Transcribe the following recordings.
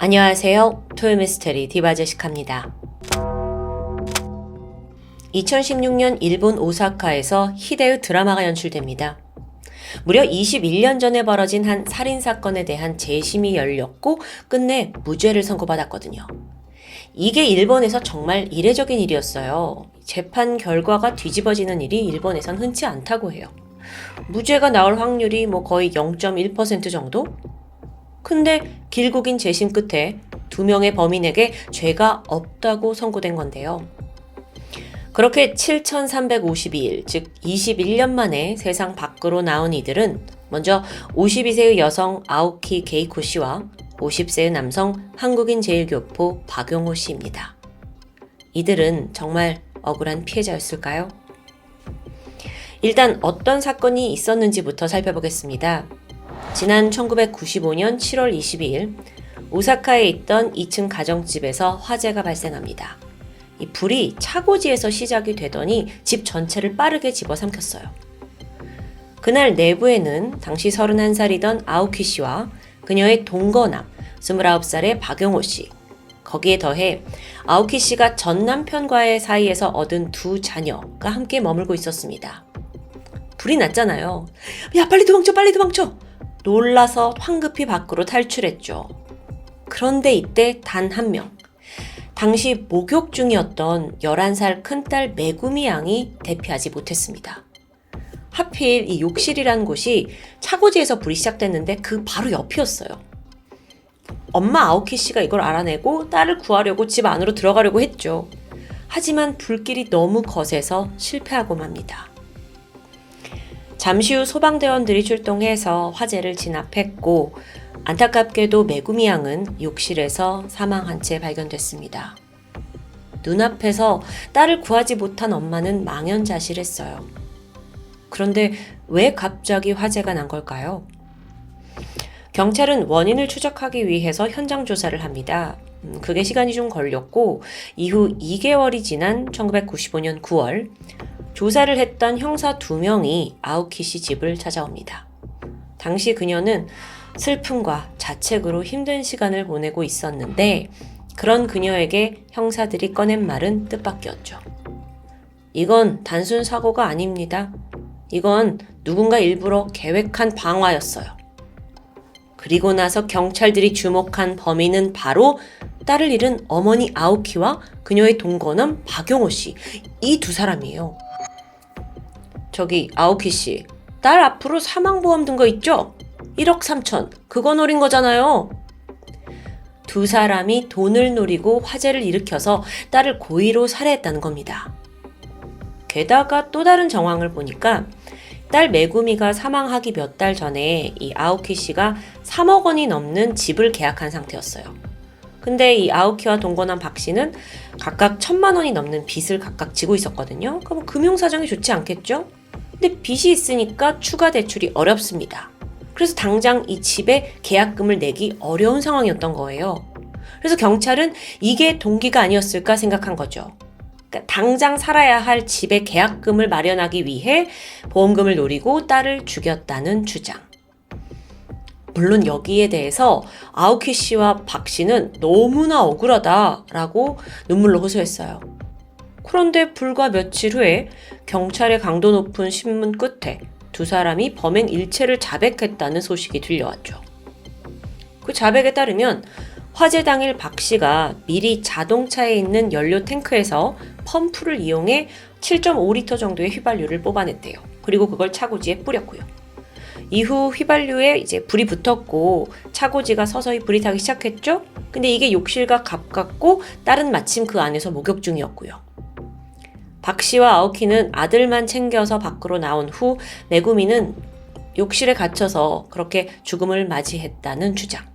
안녕하세요. 토요미스테리 디바제시카입니다. 2016년 일본 오사카에서 히데의 드라마가 연출됩니다. 무려 21년 전에 벌어진 한 살인사건에 대한 재심이 열렸고 끝내 무죄를 선고받았거든요. 이게 일본에서 정말 이례적인 일이었어요. 재판 결과가 뒤집어지는 일이 일본에선 흔치 않다고 해요. 무죄가 나올 확률이 거의 0.1% 정도? 근데 길고 긴 재심 끝에 2명의 범인에게 죄가 없다고 선고된 건데요. 그렇게 7,352일, 즉 21년 만에 세상 밖으로 나온 이들은 먼저 52세의 여성 아오키 게이코 씨와 50세의 남성 한국인 제1교포 박용호 씨입니다. 이들은 정말 억울한 피해자였을까요? 일단 어떤 사건이 있었는지부터 살펴보겠습니다. 지난 1995년 7월 22일 오사카에 있던 2층 가정집에서 화재가 발생합니다. 이 불이 차고지에서 시작이 되더니 집 전체를 빠르게 집어삼켰어요. 그날 내부에는 당시 31살이던 아오키 씨와 그녀의 동거남 29살의 박용호 씨, 거기에 더해 아오키 씨가 전 남편과의 사이에서 얻은 2 자녀가 함께 머물고 있었습니다. 불이 났잖아요. 야, 빨리 도망쳐, 빨리 도망쳐! 놀라서 황급히 밖으로 탈출했죠. 그런데 이때 단 한 명, 당시 목욕 중이었던 11살 큰딸 메구미 양이 대피하지 못했습니다. 하필 이 욕실이란 곳이 차고지에서 불이 시작됐는데 그 바로 옆이었어요. 엄마 아오키 씨가 이걸 알아내고 딸을 구하려고 집 안으로 들어가려고 했죠. 하지만 불길이 너무 거세서 실패하고 맙니다. 잠시 후 소방대원들이 출동해서 화재를 진압했고 안타깝게도 메구미 양은 욕실에서 사망한 채 발견됐습니다. 눈앞에서 딸을 구하지 못한 엄마는 망연자실했어요. 그런데 왜 갑자기 화재가 난 걸까요? 경찰은 원인을 추적하기 위해서 현장 조사를 합니다. 그게 시간이 좀 걸렸고 이후 2개월이 지난 1995년 9월 조사를 했던 형사 2명이 아오키 씨 집을 찾아옵니다. 당시 그녀는 슬픔과 자책으로 힘든 시간을 보내고 있었는데 그런 그녀에게 형사들이 꺼낸 말은 뜻밖이었죠. 이건 단순 사고가 아닙니다. 이건 누군가 일부러 계획한 방화였어요. 그리고 나서 경찰들이 주목한 범인은 바로 딸을 잃은 어머니 아오키와 그녀의 동거남 박용호 씨, 이 2사람이에요. 저기 아오키 씨, 딸 앞으로 사망보험 든 거 있죠? 1억 3천, 그거 노린 거잖아요. 2사람이 돈을 노리고 화재를 일으켜서 딸을 고의로 살해했다는 겁니다. 게다가 또 다른 정황을 보니까 딸 메구미가 사망하기 몇 달 전에 이 아오키 씨가 3억 원이 넘는 집을 계약한 상태였어요. 근데 이 아오키와 동거남 박 씨는 각각 1,000만 원이 넘는 빚을 각각 지고 있었거든요. 그럼 금융 사정이 좋지 않겠죠? 근데 빚이 있으니까 추가 대출이 어렵습니다. 그래서 당장 이 집에 계약금을 내기 어려운 상황이었던 거예요. 그래서 경찰은 이게 동기가 아니었을까 생각한 거죠. 그러니까 당장 살아야 할 집의 계약금을 마련하기 위해 보험금을 노리고 딸을 죽였다는 주장. 물론 여기에 대해서 아오키 씨와 박 씨는 너무나 억울하다라고 눈물로 호소했어요. 그런데 불과 며칠 후에 경찰의 강도 높은 신문 끝에 2사람이 범행 일체를 자백했다는 소식이 들려왔죠. 그 자백에 따르면 화재 당일 박 씨가 미리 자동차에 있는 연료 탱크에서 펌프를 이용해 7.5리터 정도의 휘발유를 뽑아냈대요. 그리고 그걸 차고지에 뿌렸고요. 이후 휘발유에 이제 불이 붙었고 차고지가 서서히 불이 타기 시작했죠. 근데 이게 욕실과 가깝고 딸은 마침 그 안에서 목욕 중이었고요. 박 씨와 아오키는 아들만 챙겨서 밖으로 나온 후 메구미는 욕실에 갇혀서 그렇게 죽음을 맞이했다는 주장.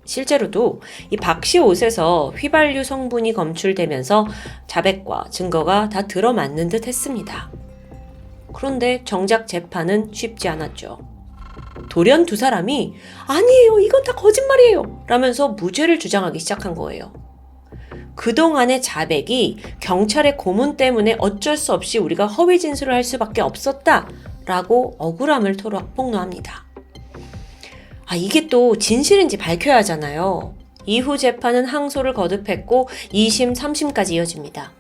실제로도 이 박 씨 옷에서 휘발유 성분이 검출되면서 자백과 증거가 다 들어맞는 듯 했습니다. 그런데 정작 재판은 쉽지 않았죠. 돌연 2사람이 아니에요, 이건 다 거짓말이에요 라면서 무죄를 주장하기 시작한 거예요. 그동안의 자백이 경찰의 고문 때문에 어쩔 수 없이 우리가 허위 진술을 할 수밖에 없었다라고 억울함을 폭로합니다. 이게 또 진실인지 밝혀야 하잖아요. 이후 재판은 항소를 거듭했고 2심, 3심까지 이어집니다.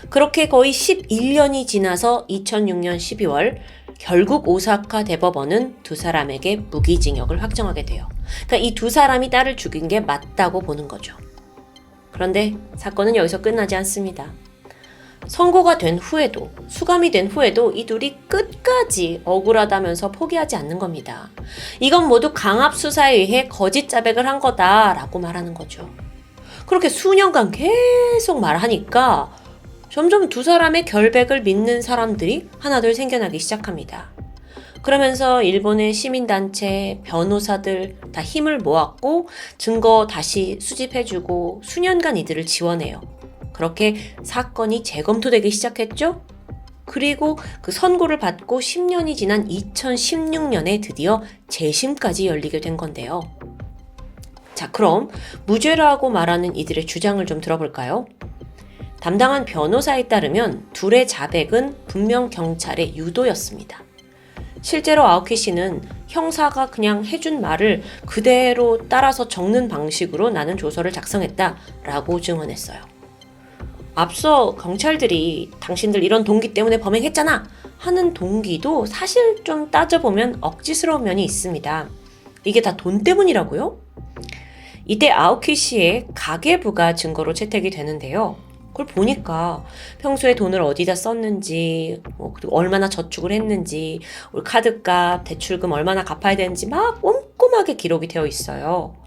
그렇게 거의 11년이 지나서 2006년 12월 결국 오사카 대법원은 두 사람에게 무기징역을 확정하게 돼요. 그러니까 이 두 사람이 딸을 죽인 게 맞다고 보는 거죠. 그런데 사건은 여기서 끝나지 않습니다. 선고가 된 후에도, 수감이 된 후에도 이 둘이 끝까지 억울하다면서 포기하지 않는 겁니다. 이건 모두 강압수사에 의해 거짓 자백을 한 거다라고 말하는 거죠. 그렇게 수년간 계속 말하니까 점점 두 사람의 결백을 믿는 사람들이 하나둘 생겨나기 시작합니다. 그러면서 일본의 시민단체, 변호사들 다 힘을 모았고 증거 다시 수집해주고 수년간 이들을 지원해요. 그렇게 사건이 재검토되기 시작했죠? 그리고 그 선고를 받고 10년이 지난 2016년에 드디어 재심까지 열리게 된 건데요. 자, 그럼 무죄라고 말하는 이들의 주장을 좀 들어볼까요? 담당한 변호사에 따르면 둘의 자백은 분명 경찰의 유도였습니다. 실제로 아오키 씨는 형사가 그냥 해준 말을 그대로 따라서 적는 방식으로 나는 조서를 작성했다라고 증언했어요. 앞서 경찰들이 당신들 이런 동기 때문에 범행했잖아 하는 동기도 사실 좀 따져보면 억지스러운 면이 있습니다. 이게 다 돈 때문이라고요? 이때 아오키 씨의 가계부가 증거로 채택이 되는데요. 그걸 보니까 평소에 돈을 어디다 썼는지, 그리고 얼마나 저축을 했는지, 카드값, 대출금 얼마나 갚아야 되는지 막 꼼꼼하게 기록이 되어 있어요.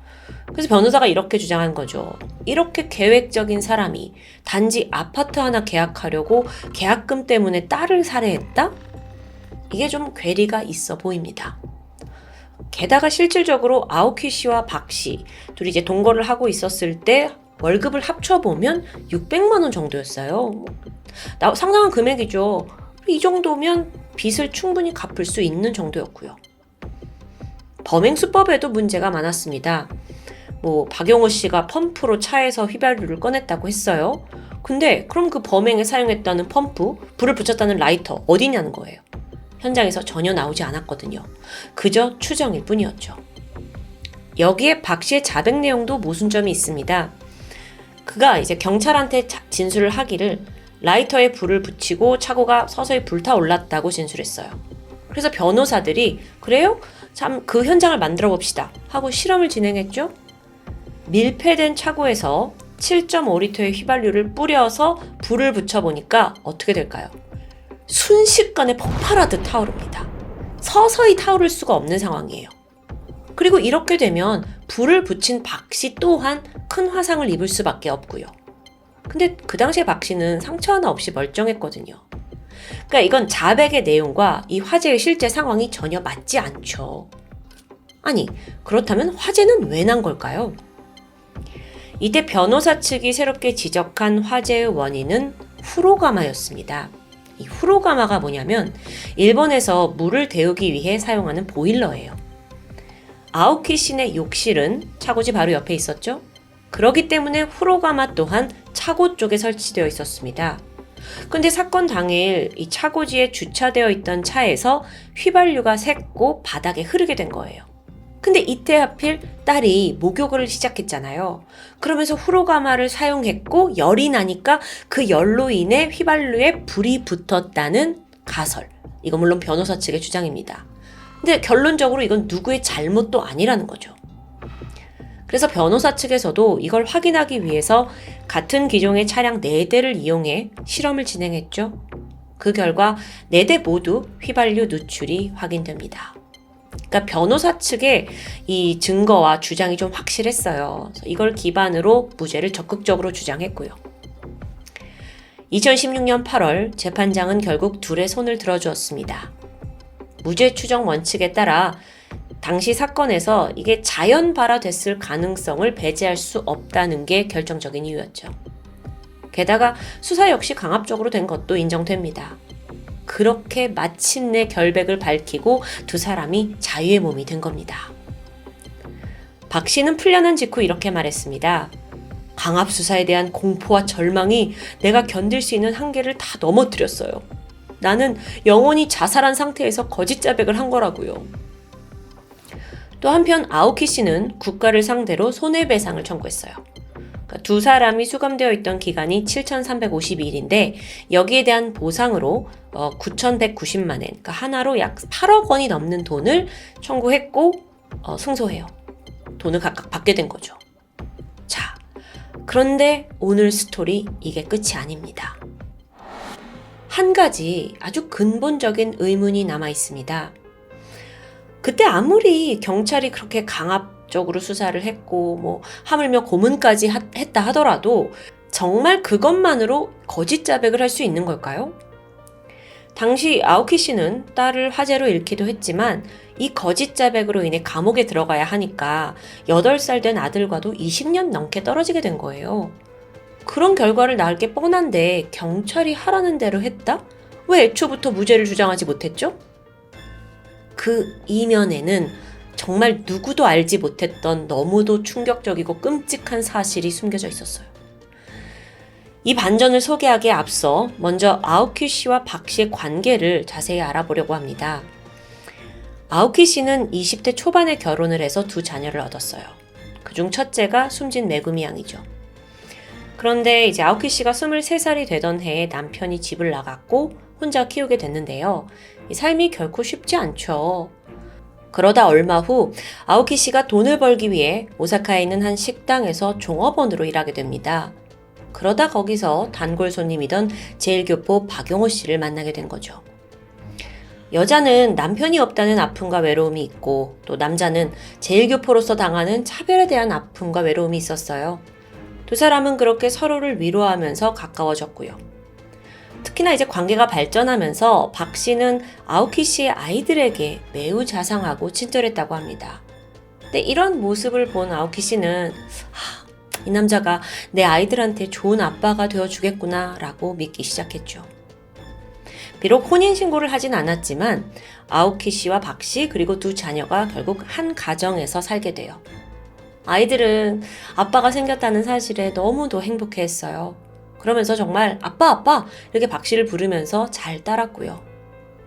그래서 변호사가 이렇게 주장한 거죠. 이렇게 계획적인 사람이 단지 아파트 하나 계약하려고 계약금 때문에 딸을 살해했다? 이게 좀 괴리가 있어 보입니다. 게다가 실질적으로 아오키 씨와 박 씨, 둘이 이제 동거를 하고 있었을 때 월급을 합쳐보면 600만 원 정도였어요. 상당한 금액이죠. 이 정도면 빚을 충분히 갚을 수 있는 정도였고요. 범행 수법에도 문제가 많았습니다. 박용호 씨가 펌프로 차에서 휘발유를 꺼냈다고 했어요. 근데 그럼 그 범행에 사용했다는 펌프, 불을 붙였다는 라이터 어디냐는 거예요. 현장에서 전혀 나오지 않았거든요. 그저 추정일 뿐이었죠. 여기에 박 씨의 자백 내용도 모순점이 있습니다. 그가 이제 경찰한테 진술을 하기를 라이터에 불을 붙이고 차고가 서서히 불타올랐다고 진술했어요. 그래서 변호사들이 그래요? 참 그 현장을 만들어 봅시다 하고 실험을 진행했죠. 밀폐된 차고에서 7.5리터의 휘발유를 뿌려서 불을 붙여보니까 어떻게 될까요? 순식간에 폭발하듯 타오릅니다. 서서히 타오를 수가 없는 상황이에요. 그리고 이렇게 되면 불을 붙인 박 씨 또한 큰 화상을 입을 수밖에 없고요. 근데 그 당시에 박 씨는 상처 하나 없이 멀쩡했거든요. 그러니까 이건 자백의 내용과 이 화재의 실제 상황이 전혀 맞지 않죠. 아니, 그렇다면 화재는 왜 난 걸까요? 이때 변호사 측이 새롭게 지적한 화재의 원인은 후로가마였습니다. 이 후로가마가 뭐냐면 일본에서 물을 데우기 위해 사용하는 보일러예요. 아오키 씨네 욕실은 차고지 바로 옆에 있었죠. 그렇기 때문에 후로가마 또한 차고 쪽에 설치되어 있었습니다. 근데 사건 당일 이 차고지에 주차되어 있던 차에서 휘발유가 샜고 바닥에 흐르게 된 거예요. 근데 이때 하필 딸이 목욕을 시작했잖아요. 그러면서 후로가마를 사용했고 열이 나니까 그 열로 인해 휘발유에 불이 붙었다는 가설. 이거 물론 변호사 측의 주장입니다. 근데 결론적으로 이건 누구의 잘못도 아니라는 거죠. 그래서 변호사 측에서도 이걸 확인하기 위해서 같은 기종의 차량 4대를 이용해 실험을 진행했죠. 그 결과 4대 모두 휘발유 누출이 확인됩니다. 그러니까 변호사 측의 이 증거와 주장이 좀 확실했어요. 이걸 기반으로 무죄를 적극적으로 주장했고요. 2016년 8월 재판장은 결국 둘의 손을 들어주었습니다. 무죄 추정 원칙에 따라 당시 사건에서 이게 자연 발화됐을 가능성을 배제할 수 없다는 게 결정적인 이유였죠. 게다가 수사 역시 강압적으로 된 것도 인정됩니다. 그렇게 마침내 결백을 밝히고 두 사람이 자유의 몸이 된 겁니다. 박 씨는 풀려난 직후 이렇게 말했습니다. 강압수사에 대한 공포와 절망이 내가 견딜 수 있는 한계를 다 넘어뜨렸어요. 나는 영원히 자살한 상태에서 거짓 자백을 한 거라고요. 또 한편 아오키 씨는 국가를 상대로 손해배상을 청구했어요. 그러니까 두 사람이 수감되어 있던 기간이 7,352일인데 여기에 대한 보상으로 9,190만 엔, 그러니까 하나로 약 8억 원이 넘는 돈을 청구했고 승소해요. 돈을 각각 받게 된 거죠. 자, 그런데 오늘 스토리 이게 끝이 아닙니다. 한 가지 아주 근본적인 의문이 남아 있습니다. 그때 아무리 경찰이 그렇게 강압적으로 수사를 했고 하물며 고문까지 했다 하더라도 정말 그것만으로 거짓 자백을 할 수 있는 걸까요? 당시 아오키 씨는 딸을 화재로 잃기도 했지만 이 거짓 자백으로 인해 감옥에 들어가야 하니까 8살 된 아들과도 20년 넘게 떨어지게 된 거예요. 그런 결과를 낳을 게 뻔한데 경찰이 하라는 대로 했다? 왜 애초부터 무죄를 주장하지 못했죠? 그 이면에는 정말 누구도 알지 못했던 너무도 충격적이고 끔찍한 사실이 숨겨져 있었어요. 이 반전을 소개하기에 앞서 먼저 아오키 씨와 박 씨의 관계를 자세히 알아보려고 합니다. 아오키 씨는 20대 초반에 결혼을 해서 2 자녀를 얻었어요. 그중 첫째가 숨진 메구미 양이죠. 그런데 이제 아오키 씨가 23살이 되던 해에 남편이 집을 나갔고 혼자 키우게 됐는데요. 이 삶이 결코 쉽지 않죠. 그러다 얼마 후 아오키 씨가 돈을 벌기 위해 오사카에 있는 한 식당에서 종업원으로 일하게 됩니다. 그러다 거기서 단골 손님이던 제1교포 박용호 씨를 만나게 된 거죠. 여자는 남편이 없다는 아픔과 외로움이 있고 또 남자는 제1교포로서 당하는 차별에 대한 아픔과 외로움이 있었어요. 두 사람은 그렇게 서로를 위로하면서 가까워졌고요. 특히나 이제 관계가 발전하면서 박 씨는 아오키 씨의 아이들에게 매우 자상하고 친절했다고 합니다. 근데 이런 모습을 본 아오키 씨는 이 남자가 내 아이들한테 좋은 아빠가 되어주겠구나 라고 믿기 시작했죠. 비록 혼인신고를 하진 않았지만 아오키 씨와 박 씨 그리고 2 자녀가 결국 한 가정에서 살게 돼요. 아이들은 아빠가 생겼다는 사실에 너무도 행복해했어요. 그러면서 정말 아빠 이렇게 박 씨를 부르면서 잘 따랐고요.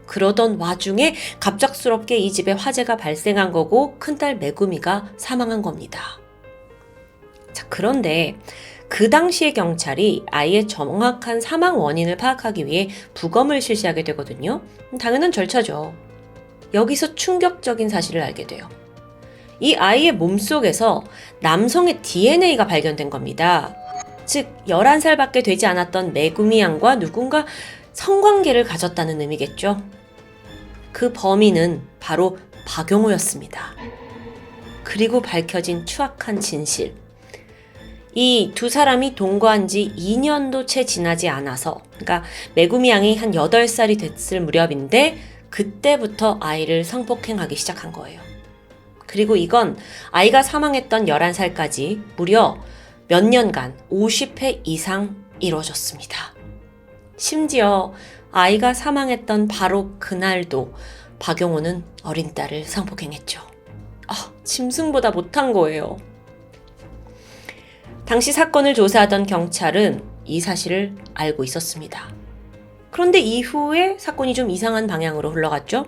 그러던 와중에 갑작스럽게 이 집에 화재가 발생한 거고 큰딸 메구미가 사망한 겁니다. 자, 그런데 그 당시에 경찰이 아이의 정확한 사망 원인을 파악하기 위해 부검을 실시하게 되거든요. 당연한 절차죠. 여기서 충격적인 사실을 알게 돼요. 이 아이의 몸속에서 남성의 DNA가 발견된 겁니다. 즉 11살밖에 되지 않았던 메구미 양과 누군가 성관계를 가졌다는 의미겠죠. 그 범인은 바로 박용호였습니다. 그리고 밝혀진 추악한 진실. 이 2 사람이 동거한 지 2년도 채 지나지 않아서, 그러니까 메구미 양이 한 8살이 됐을 무렵인데 그때부터 아이를 성폭행하기 시작한 거예요. 그리고 이건 아이가 사망했던 11살까지 무려 몇 년간 50회 이상 이루어졌습니다. 심지어 아이가 사망했던 바로 그날도 박용호는 어린 딸을 성폭행했죠. 짐승보다 못한 거예요. 당시 사건을 조사하던 경찰은 이 사실을 알고 있었습니다. 그런데 이후에 사건이 좀 이상한 방향으로 흘러갔죠.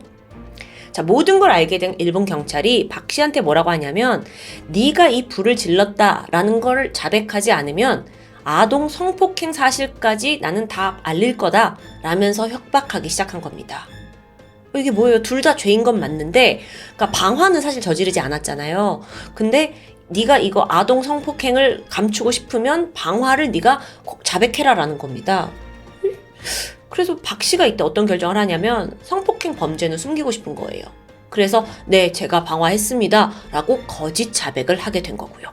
자, 모든 걸 알게 된 일본 경찰이 박 씨한테 뭐라고 하냐면 네가 이 불을 질렀다라는 걸 자백하지 않으면 아동 성폭행 사실까지 나는 다 알릴 거다 라면서 협박하기 시작한 겁니다. 이게 뭐예요? 둘 다 죄인 건 맞는데, 그러니까 방화는 사실 저지르지 않았잖아요. 근데 네가 이거 아동 성폭행을 감추고 싶으면 방화를 네가 꼭 자백해라라는 겁니다. 그래서 박 씨가 이때 어떤 결정을 하냐면 성폭행 범죄는 숨기고 싶은 거예요. 그래서 네, 제가 방화했습니다 라고 거짓 자백을 하게 된 거고요.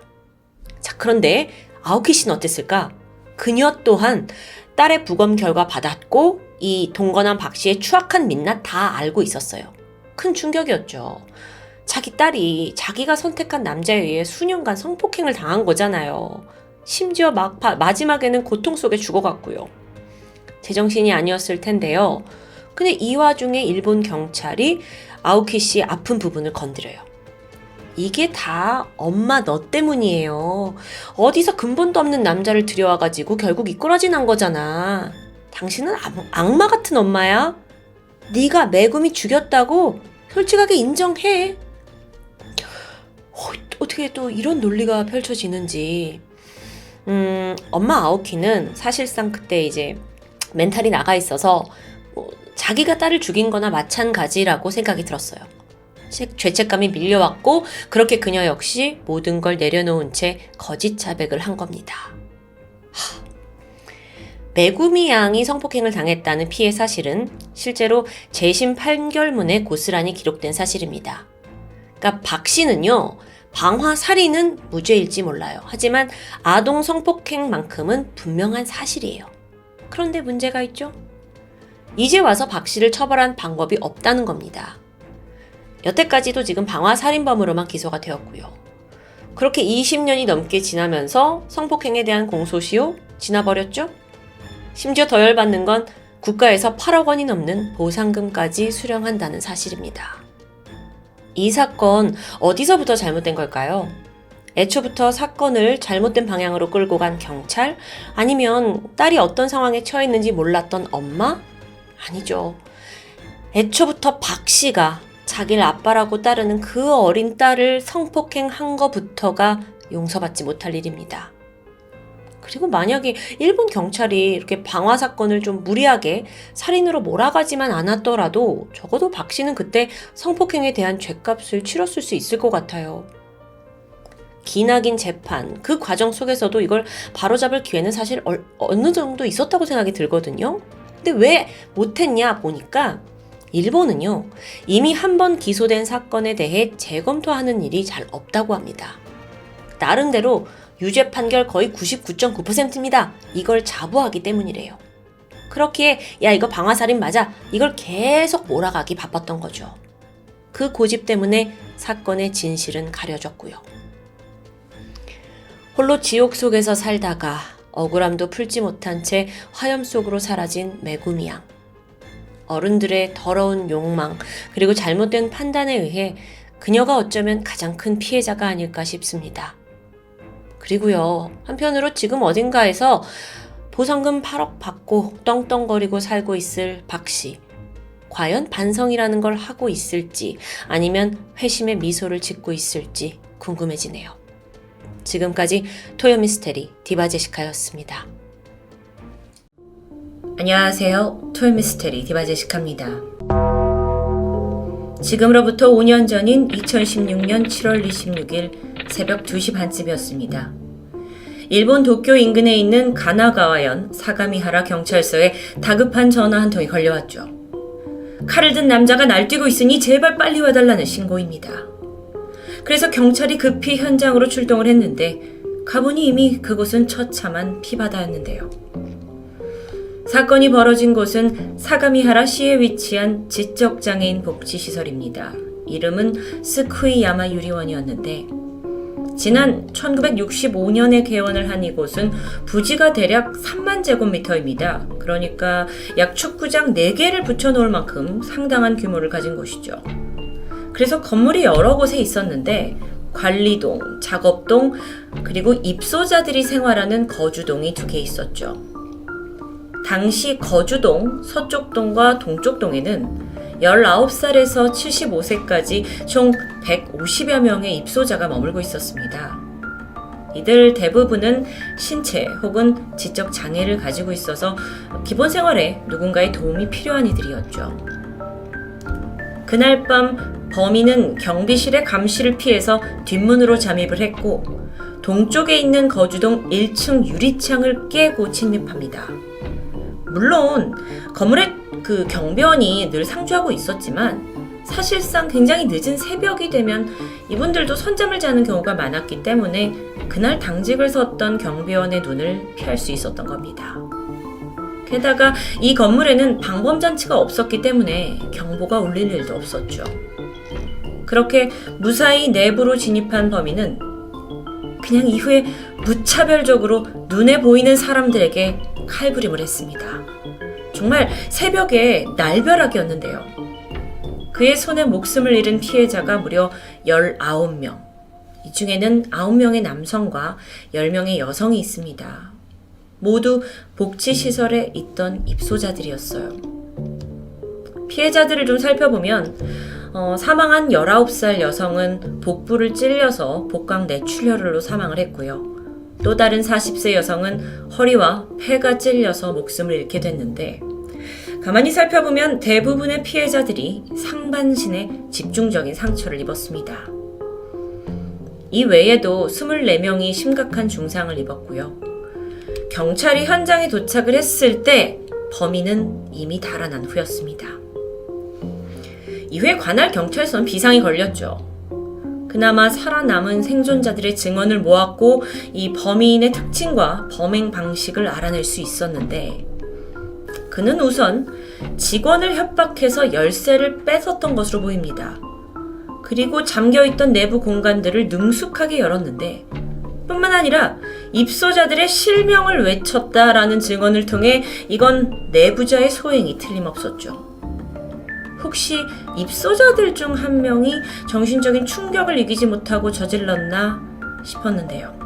자, 그런데 아오키 씨는 어땠을까? 그녀 또한 딸의 부검 결과 받았고 이 동거남 박 씨의 추악한 민낯 다 알고 있었어요. 큰 충격이었죠. 자기 딸이 자기가 선택한 남자에 의해 수년간 성폭행을 당한 거잖아요. 심지어 마지막에는 고통 속에 죽어갔고요. 제정신이 아니었을 텐데요. 근데 이 와중에 일본 경찰이 아오키 씨의 아픈 부분을 건드려요. 이게 다 엄마 너 때문이에요. 어디서 근본도 없는 남자를 들여와가지고 결국 이꼬라지 난 거잖아. 당신은 악마 같은 엄마야. 네가 메구미 죽였다고 솔직하게 인정해. 어떻게 또 이런 논리가 펼쳐지는지. 엄마 아오키는 사실상 그때 이제 멘탈이 나가 있어서 자기가 딸을 죽인 거나 마찬가지라고 생각이 들었어요. 죄책감이 밀려왔고 그렇게 그녀 역시 모든 걸 내려놓은 채 거짓 자백을 한 겁니다. 메구미 양이 성폭행을 당했다는 피해 사실은 실제로 재심 판결문에 고스란히 기록된 사실입니다. 그러니까 박 씨는요, 방화 살인은 무죄일지 몰라요. 하지만 아동 성폭행만큼은 분명한 사실이에요. 그런데 문제가 있죠? 이제 와서 박 씨를 처벌한 방법이 없다는 겁니다. 여태까지도 지금 방화 살인범으로만 기소가 되었고요. 그렇게 20년이 넘게 지나면서 성폭행에 대한 공소시효 지나버렸죠? 심지어 더 열받는 건 국가에서 8억 원이 넘는 보상금까지 수령한다는 사실입니다. 이 사건 어디서부터 잘못된 걸까요? 애초부터 사건을 잘못된 방향으로 끌고 간 경찰? 아니면 딸이 어떤 상황에 처했는지 몰랐던 엄마? 아니죠. 애초부터 박 씨가 자기를 아빠라고 따르는 그 어린 딸을 성폭행한 것부터가 용서받지 못할 일입니다. 그리고 만약에 일본 경찰이 이렇게 방화 사건을 좀 무리하게 살인으로 몰아가지만 않았더라도 적어도 박 씨는 그때 성폭행에 대한 죗값을 치렀을 수 있을 것 같아요. 기나긴 재판, 그 과정 속에서도 이걸 바로잡을 기회는 사실 어느 정도 있었다고 생각이 들거든요. 근데 왜 못했냐 보니까 일본은요, 이미 한 번 기소된 사건에 대해 재검토하는 일이 잘 없다고 합니다. 나름대로 유죄 판결 거의 99.9%입니다. 이걸 자부하기 때문이래요. 그렇기에 야 이거 방화살인 맞아. 이걸 계속 몰아가기 바빴던 거죠. 그 고집 때문에 사건의 진실은 가려졌고요. 홀로 지옥 속에서 살다가 억울함도 풀지 못한 채 화염 속으로 사라진 메구미 양. 어른들의 더러운 욕망 그리고 잘못된 판단에 의해 그녀가 어쩌면 가장 큰 피해자가 아닐까 싶습니다. 그리고요, 한편으로 지금 어딘가에서 보상금 8억 받고 떵떵거리고 살고 있을 박 씨. 과연 반성이라는 걸 하고 있을지 아니면 회심의 미소를 짓고 있을지 궁금해지네요. 지금까지 토요미스테리 디바제시카였습니다. 안녕하세요. 토요미스테리 디바제시카입니다. 지금으로부터 5년 전인 2016년 7월 26일 새벽 2시 반쯤이었습니다. 일본 도쿄 인근에 있는 가나가와현 사가미하라 경찰서에 다급한 전화 한 통이 걸려왔죠. 칼을 든 남자가 날뛰고 있으니 제발 빨리 와달라는 신고입니다. 그래서 경찰이 급히 현장으로 출동을 했는데 가보니 이미 그곳은 처참한 피바다였는데요. 사건이 벌어진 곳은 사가미하라 시에 위치한 지적장애인 복지시설입니다. 이름은 스쿠이야마 유리원이었는데 지난 1965년에 개원을 한 이곳은 부지가 대략 3만 제곱미터입니다. 그러니까 약 축구장 4개를 붙여놓을 만큼 상당한 규모를 가진 곳이죠. 그래서 건물이 여러 곳에 있었는데 관리동, 작업동, 그리고 입소자들이 생활하는 거주동이 2개 있었죠. 당시 거주동, 서쪽동과 동쪽동에는 19살에서 75세까지 총 150여 명의 입소자가 머물고 있었습니다. 이들 대부분은 신체 혹은 지적 장애를 가지고 있어서 기본 생활에 누군가의 도움이 필요한 이들이었죠. 그날 밤 범인은 경비실의 감시를 피해서 뒷문으로 잠입을 했고 동쪽에 있는 거주동 1층 유리창을 깨고 침입합니다. 물론 건물에 그 경비원이 늘 상주하고 있었지만 사실상 굉장히 늦은 새벽이 되면 이분들도 선잠을 자는 경우가 많았기 때문에 그날 당직을 섰던 경비원의 눈을 피할 수 있었던 겁니다. 게다가 이 건물에는 방범장치가 없었기 때문에 경보가 울릴 일도 없었죠. 그렇게 무사히 내부로 진입한 범인은 그냥 이후에 무차별적으로 눈에 보이는 사람들에게 칼부림을 했습니다. 정말 새벽에 날벼락이었는데요. 그의 손에 목숨을 잃은 피해자가 무려 19명. 이 중에는 9명의 남성과 10명의 여성이 있습니다. 모두 복지시설에 있던 입소자들이었어요. 피해자들을 좀 살펴보면 사망한 19살 여성은 복부를 찔려서 복강 뇌출혈로 사망을 했고요. 또 다른 40세 여성은 허리와 폐가 찔려서 목숨을 잃게 됐는데, 가만히 살펴보면 대부분의 피해자들이 상반신에 집중적인 상처를 입었습니다. 이 외에도 24명이 심각한 중상을 입었고요. 경찰이 현장에 도착을 했을 때 범인은 이미 달아난 후였습니다. 이후에 관할 경찰서는 비상이 걸렸죠. 그나마 살아남은 생존자들의 증언을 모았고 이 범인의 특징과 범행 방식을 알아낼 수 있었는데, 그는 우선 직원을 협박해서 열쇠를 뺏었던 것으로 보입니다. 그리고 잠겨있던 내부 공간들을 능숙하게 열었는데, 뿐만 아니라 입소자들의 실명을 외쳤다라는 증언을 통해 이건 내부자의 소행이 틀림없었죠. 혹시 입소자들 중 한 명이 정신적인 충격을 이기지 못하고 저질렀나 싶었는데요.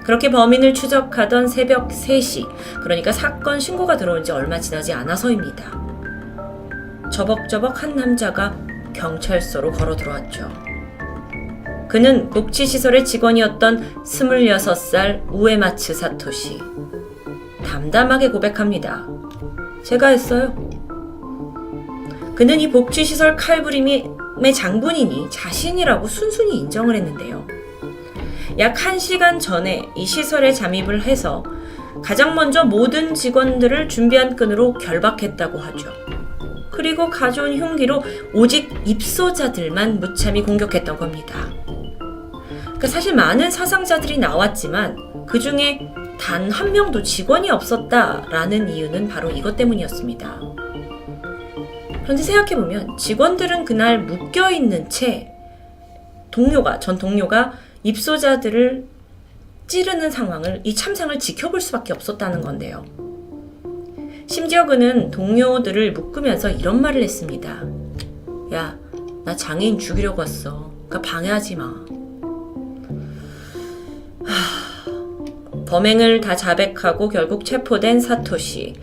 그렇게 범인을 추적하던 새벽 3시, 그러니까 사건 신고가 들어온 지 얼마 지나지 않아서입니다. 저벅저벅 한 남자가 경찰서로 걸어 들어왔죠. 그는 복지시설의 직원이었던 26살 우에마츠 사토시. 담담하게 고백합니다. 제가 했어요. 그는 이 복지시설 칼부림의 장본인이 자신이라고 순순히 인정을 했는데요. 약 1시간 전에 이 시설에 잠입을 해서 가장 먼저 모든 직원들을 준비한 끈으로 결박했다고 하죠. 그리고 가져온 흉기로 오직 입소자들만 무참히 공격했던 겁니다. 그러니까 사실 많은 사상자들이 나왔지만 그 중에 단 한 명도 직원이 없었다라는 이유는 바로 이것 때문이었습니다. 그런데 생각해보면 직원들은 그날 묶여있는 채 전 동료가 입소자들을 찌르는 상황을, 이 참상을 지켜볼 수밖에 없었다는 건데요. 심지어 그는 동료들을 묶으면서 이런 말을 했습니다. 야, 나 장애인 죽이려고 왔어. 그러니까 방해하지 마. 범행을 다 자백하고 결국 체포된 사토시.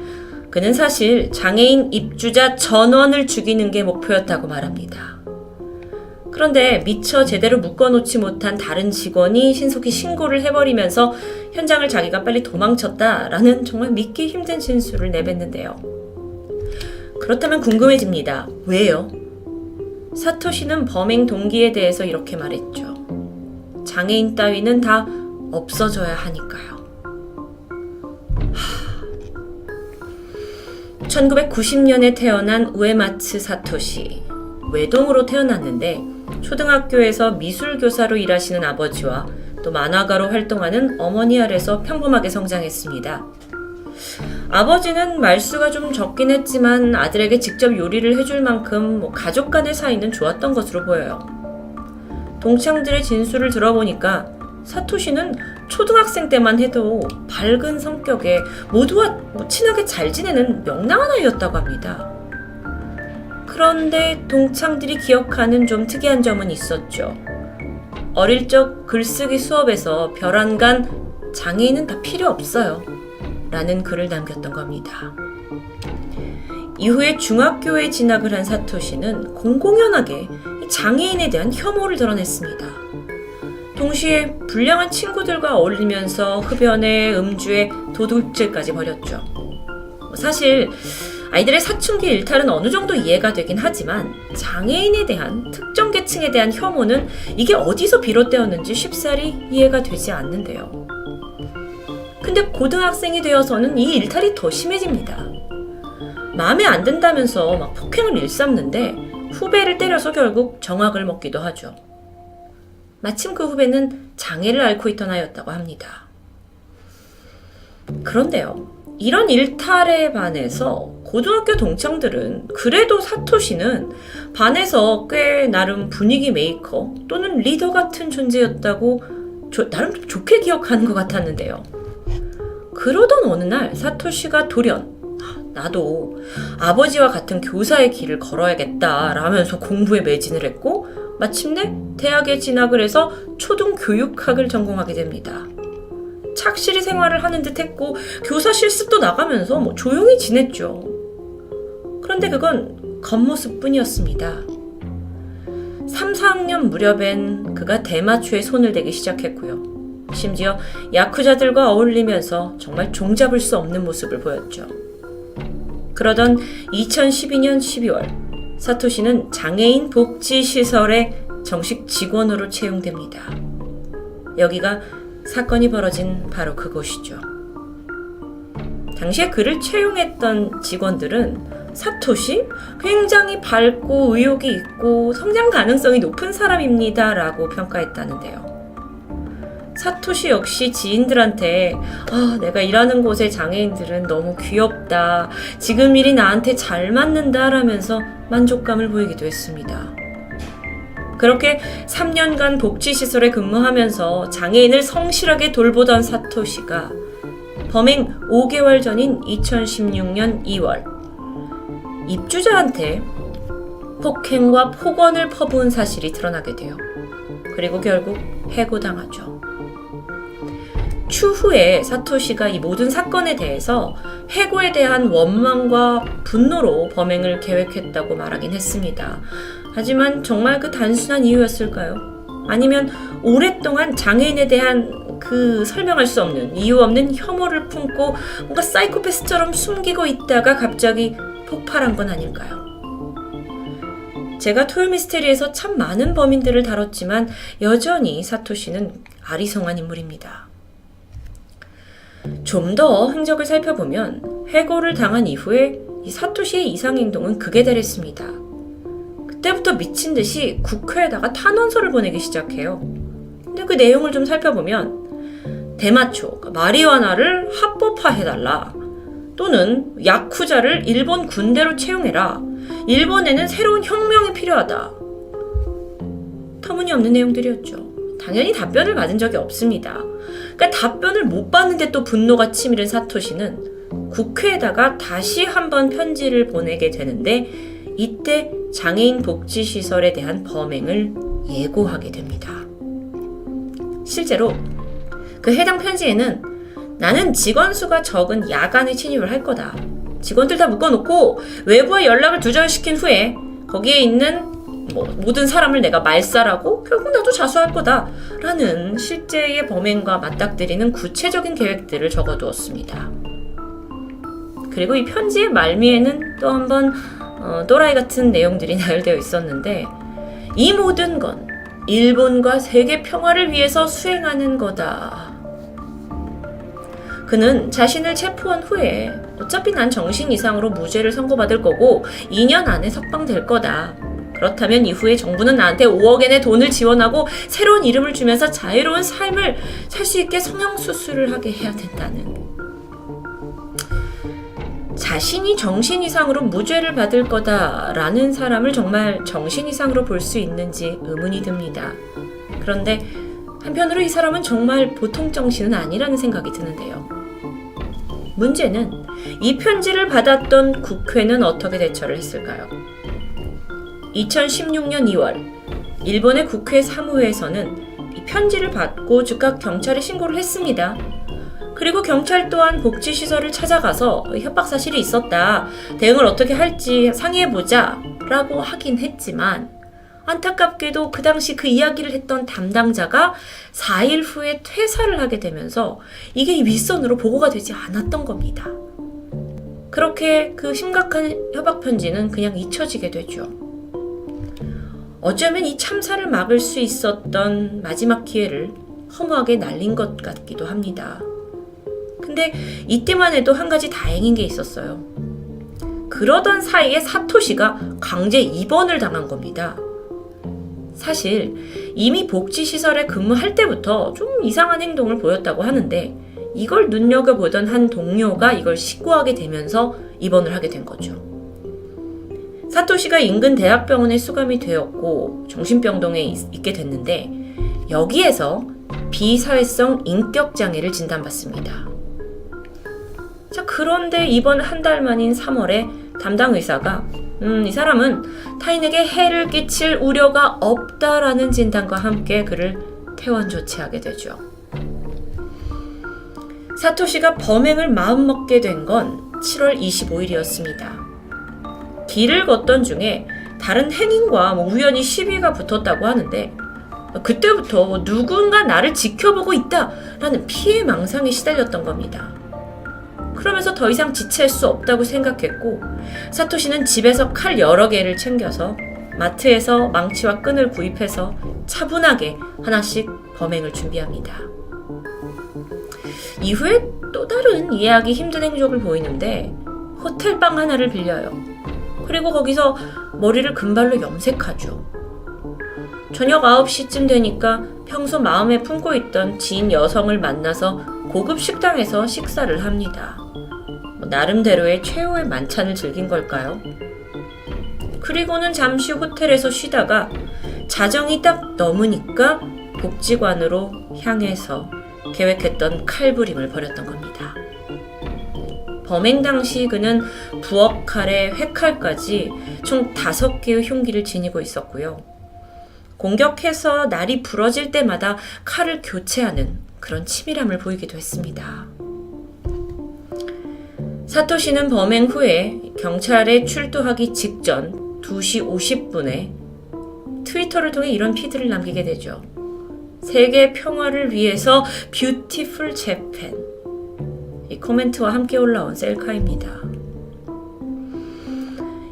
그는 사실 장애인 입주자 전원을 죽이는 게 목표였다고 말합니다. 그런데 미처 제대로 묶어놓지 못한 다른 직원이 신속히 신고를 해버리면서 현장을 자기가 빨리 도망쳤다라는 정말 믿기 힘든 진술을 내뱉는데요. 그렇다면 궁금해집니다. 왜요? 사토시는 범행 동기에 대해서 이렇게 말했죠. 장애인 따위는 다 없어져야 하니까요. 1990년에 태어난 우에마츠 사토시. 외동으로 태어났는데 초등학교에서 미술교사로 일하시는 아버지와 또 만화가로 활동하는 어머니 아래서 평범하게 성장했습니다. 아버지는 말수가 좀 적긴 했지만 아들에게 직접 요리를 해줄 만큼 가족 간의 사이는 좋았던 것으로 보여요. 동창들의 진술을 들어보니까 사토시는 초등학생 때만 해도 밝은 성격에 모두와 친하게 잘 지내는 명랑한 아이였다고 합니다. 그런데 동창들이 기억하는 좀 특이한 점은 있었죠. 어릴 적 글쓰기 수업에서 별안간 장애인은 다 필요 없어요 라는 글을 남겼던 겁니다. 이후에 중학교에 진학을 한 사토시는 공공연하게 장애인에 대한 혐오를 드러냈습니다. 동시에 불량한 친구들과 어울리면서 흡연에 음주에 도둑질까지 벌였죠. 사실 아이들의 사춘기 일탈은 어느 정도 이해가 되긴 하지만 장애인에 대한 특정 계층에 대한 혐오는 이게 어디서 비롯되었는지 쉽사리 이해가 되지 않는데요. 근데 고등학생이 되어서는 이 일탈이 더 심해집니다. 마음에 안 든다면서 막 폭행을 일삼는데 후배를 때려서 결국 정학을 먹기도 하죠. 마침 그 후배는 장애를 앓고 있던 아이였다고 합니다. 그런데요, 이런 일탈에 반해서 고등학교 동창들은 그래도 사토시는 반에서 꽤 나름 분위기 메이커 또는 리더 같은 존재였다고 나름 좋게 기억하는 것 같았는데요. 그러던 어느 날 사토시가 돌연 나도 아버지와 같은 교사의 길을 걸어야겠다 라면서 공부에 매진을 했고 마침내 대학에 진학을 해서 초등교육학을 전공하게 됩니다. 착실히 생활을 하는 듯 했고 교사 실습도 나가면서 조용히 지냈죠. 그런데 그건 겉모습뿐이었습니다. 3, 4학년 무렵엔 그가 대마초에 손을 대기 시작했고요. 심지어 야쿠자들과 어울리면서 정말 종잡을 수 없는 모습을 보였죠. 그러던 2012년 12월, 사토시는 장애인 복지시설에 정식 직원으로 채용됩니다. 여기가 사건이 벌어진 바로 그곳이죠. 당시에 그를 채용했던 직원들은 사토시? 굉장히 밝고 의욕이 있고 성장 가능성이 높은 사람입니다 라고 평가했다는데요. 사토시 역시 지인들한테 내가 일하는 곳의 장애인들은 너무 귀엽다. 지금 일이 나한테 잘 맞는다 라면서 만족감을 보이기도 했습니다. 그렇게 3년간 복지시설에 근무하면서 장애인을 성실하게 돌보던 사토시가 범행 5개월 전인 2016년 2월 입주자한테 폭행과 폭언을 퍼부은 사실이 드러나게 돼요. 그리고 결국 해고당하죠. 추후에 사토시가 이 모든 사건에 대해서 해고에 대한 원망과 분노로 범행을 계획했다고 말하긴 했습니다. 하지만 정말 그 단순한 이유였을까요? 아니면 오랫동안 장애인에 대한 그 설명할 수 없는 이유 없는 혐오를 품고 뭔가 사이코패스처럼 숨기고 있다가 갑자기 폭발한 건 아닐까요? 제가 토요미스테리에서 참 많은 범인들을 다뤘지만 여전히 사토시는 아리송한 인물입니다. 좀 더 행적을 살펴보면 해고를 당한 이후에 이 사토시의 이상행동은 극에 달했습니다. 그때부터 미친 듯이 국회에다가 탄원서를 보내기 시작해요. 근데 그 내용을 좀 살펴보면 대마초, 마리화나를 합법화해달라, 또는 야쿠자를 일본 군대로 채용해라, 일본에는 새로운 혁명이 필요하다. 터무니없는 내용들이었죠. 당연히 답변을 받은 적이 없습니다. 그러니까 답변을 못 받는데 또 분노가 치밀은 사토시는 국회에다가 다시 한번 편지를 보내게 되는데 이때 장애인 복지시설에 대한 범행을 예고하게 됩니다. 실제로 그 해당 편지에는 나는 직원 수가 적은 야간에 침입을 할 거다. 직원들 다 묶어놓고 외부와 연락을 두절시킨 후에 거기에 있는 모든 사람을 내가 말살하고 결국 나도 자수할 거다 라는 실제의 범행과 맞닥뜨리는 구체적인 계획들을 적어두었습니다. 그리고 이 편지의 말미에는 또 한번 또라이 같은 내용들이 나열되어 있었는데, 이 모든 건 일본과 세계 평화를 위해서 수행하는 거다. 그는 자신을 체포한 후에 어차피 난 정신 이상으로 무죄를 선고받을 거고 2년 안에 석방될 거다. 그렇다면 이후에 정부는 나한테 5억엔의 돈을 지원하고 새로운 이름을 주면서 자유로운 삶을 살 수 있게 성형수술을 하게 해야 된다는, 자신이 정신 이상으로 무죄를 받을 거다라는 사람을 정말 정신 이상으로 볼 수 있는지 의문이 듭니다. 그런데 한편으로 이 사람은 정말 보통 정신은 아니라는 생각이 드는데요. 문제는 이 편지를 받았던 국회는 어떻게 대처를 했을까요? 2016년 2월 일본의 국회 사무회에서는 이 편지를 받고 즉각 경찰에 신고를 했습니다. 그리고 경찰 또한 복지시설을 찾아가서 협박 사실이 있었다, 대응을 어떻게 할지 상의해보자 라고 하긴 했지만, 안타깝게도 그 당시 그 이야기를 했던 담당자가 4일 후에 퇴사를 하게 되면서 이게 윗선으로 보고가 되지 않았던 겁니다. 그렇게 그 심각한 협박 편지는 그냥 잊혀지게 되죠. 어쩌면 이 참사를 막을 수 있었던 마지막 기회를 허무하게 날린 것 같기도 합니다. 근데 이때만 해도 한 가지 다행인 게 있었어요. 그러던 사이에 사토시가 강제 입원을 당한 겁니다. 사실 이미 복지시설에 근무할 때부터 좀 이상한 행동을 보였다고 하는데, 이걸 눈여겨보던 한 동료가 이걸 신고하게 되면서 입원을 하게 된 거죠. 사토시가 인근 대학병원에 수감이 되었고 정신병동에 있게 됐는데, 여기에서 비사회성 인격장애를 진단받습니다. 자, 그런데 이번 한 달 만인 3월에 담당 의사가 이 사람은 타인에게 해를 끼칠 우려가 없다라는 진단과 함께 그를 퇴원 조치하게 되죠. 사토시가 범행을 마음먹게 된 건 7월 25일이었습니다. 길을 걷던 중에 다른 행인과 우연히 시비가 붙었다고 하는데 그때부터 누군가 나를 지켜보고 있다라는 피해망상에 시달렸던 겁니다. 그러면서 더 이상 지체할 수 없다고 생각했고 사토시는 집에서 칼 여러 개를 챙겨서 마트에서 망치와 끈을 구입해서 차분하게 하나씩 범행을 준비합니다. 이후에 또 다른 이해하기 힘든 행적을 보이는데 호텔방 하나를 빌려요. 그리고 거기서 머리를 금발로 염색하죠. 저녁 9시쯤 되니까 평소 마음에 품고 있던 지인 여성을 만나서 고급 식당에서 식사를 합니다. 나름대로의 최후의 만찬을 즐긴 걸까요? 그리고는 잠시 호텔에서 쉬다가 자정이 딱 넘으니까 복지관으로 향해서 계획했던 칼부림을 벌였던 겁니다. 범행 당시 그는 부엌 칼에 회칼까지 총 5개의 흉기를 지니고 있었고요. 공격해서 날이 부러질 때마다 칼을 교체하는 그런 치밀함을 보이기도 했습니다. 사토시는 범행 후에 경찰에 출두하기 직전 2시 50분에 트위터를 통해 이런 피드를 남기게 되죠. 세계 평화를 위해서 뷰티풀 재팬. 이 코멘트와 함께 올라온 셀카입니다.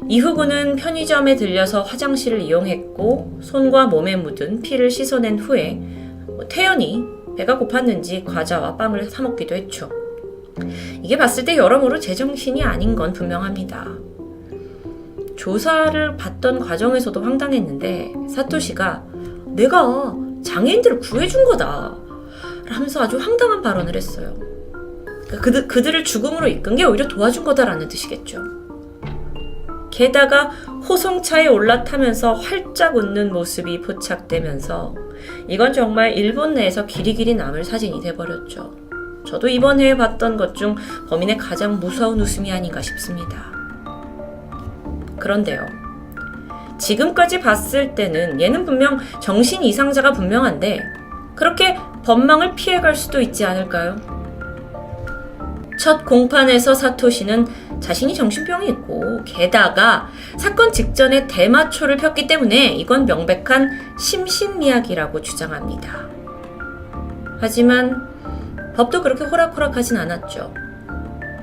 이후 그는 편의점에 들려서 화장실을 이용했고 손과 몸에 묻은 피를 씻어낸 후에 태연히 배가 고팠는지 과자와 빵을 사 먹기도 했죠. 이게 봤을 때 여러모로 제정신이 아닌 건 분명합니다. 조사를 받던 과정에서도 황당했는데 사토시가 내가 장애인들을 구해준 거다 라면서 아주 황당한 발언을 했어요. 그들을 죽음으로 이끈 게 오히려 도와준 거다라는 뜻이겠죠. 게다가 호송차에 올라타면서 활짝 웃는 모습이 포착되면서 이건 정말 일본 내에서 길이길이 남을 사진이 돼버렸죠. 저도 이번 해에 봤던 것 중 범인의 가장 무서운 웃음이 아닌가 싶습니다. 그런데요. 지금까지 봤을 때는 얘는 분명 정신 이상자가 분명한데 그렇게 법망을 피해갈 수도 있지 않을까요? 첫 공판에서 사토시는 자신이 정신병이 있고 게다가 사건 직전에 대마초를 폈기 때문에 이건 명백한 심신미약이라고 주장합니다. 하지만 법도 그렇게 호락호락하진 않았죠.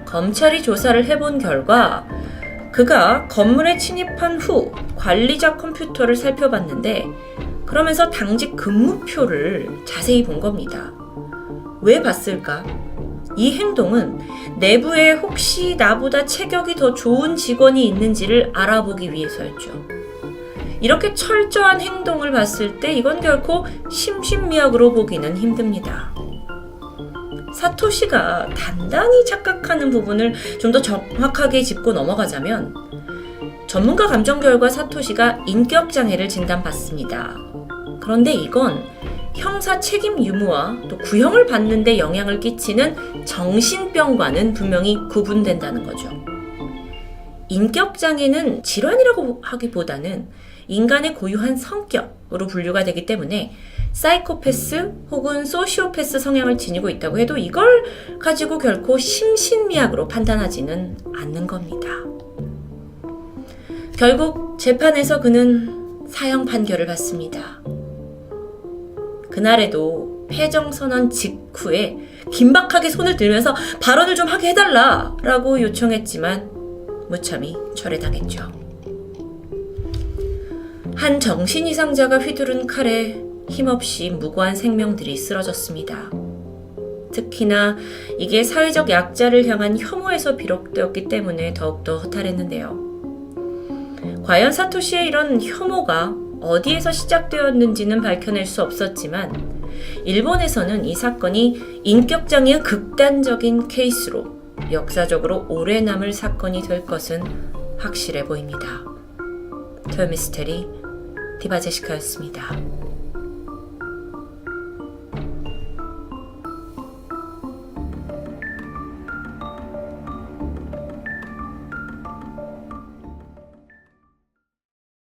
검찰이 조사를 해본 결과 그가 건물에 침입한 후 관리자 컴퓨터를 살펴봤는데 그러면서 당직 근무표를 자세히 본 겁니다. 왜 봤을까? 이 행동은 내부에 혹시 나보다 체격이 더 좋은 직원이 있는지를 알아보기 위해서였죠. 이렇게 철저한 행동을 봤을 때 이건 결코 심신미약으로 보기는 힘듭니다. 사토시가 단단히 착각하는 부분을 좀 더 정확하게 짚고 넘어가자면 전문가 감정 결과 사토시가 인격장애를 진단받습니다. 그런데 이건 형사 책임 유무와 또 구형을 받는 데 영향을 끼치는 정신병과는 분명히 구분된다는 거죠. 인격장애는 질환이라고 하기보다는 인간의 고유한 성격으로 분류가 되기 때문에 사이코패스 혹은 소시오패스 성향을 지니고 있다고 해도 이걸 가지고 결코 심신미약으로 판단하지는 않는 겁니다. 결국 재판에서 그는 사형 판결을 받습니다. 그날에도 패정선언 직후에 긴박하게 손을 들면서 발언을 좀 하게 해달라라고 요청했지만 무참히 철회당했죠. 한 정신이상자가 휘두른 칼에 힘없이 무고한 생명들이 쓰러졌습니다. 특히나 이게 사회적 약자를 향한 혐오에서 비롯되었기 때문에 더욱더 허탈했는데요. 과연 사토시의 이런 혐오가 어디에서 시작되었는지는 밝혀낼 수 없었지만 일본에서는 이 사건이 인격장애의 극단적인 케이스로 역사적으로 오래 남을 사건이 될 것은 확실해 보입니다. 토요미스테리 디바제시카였습니다.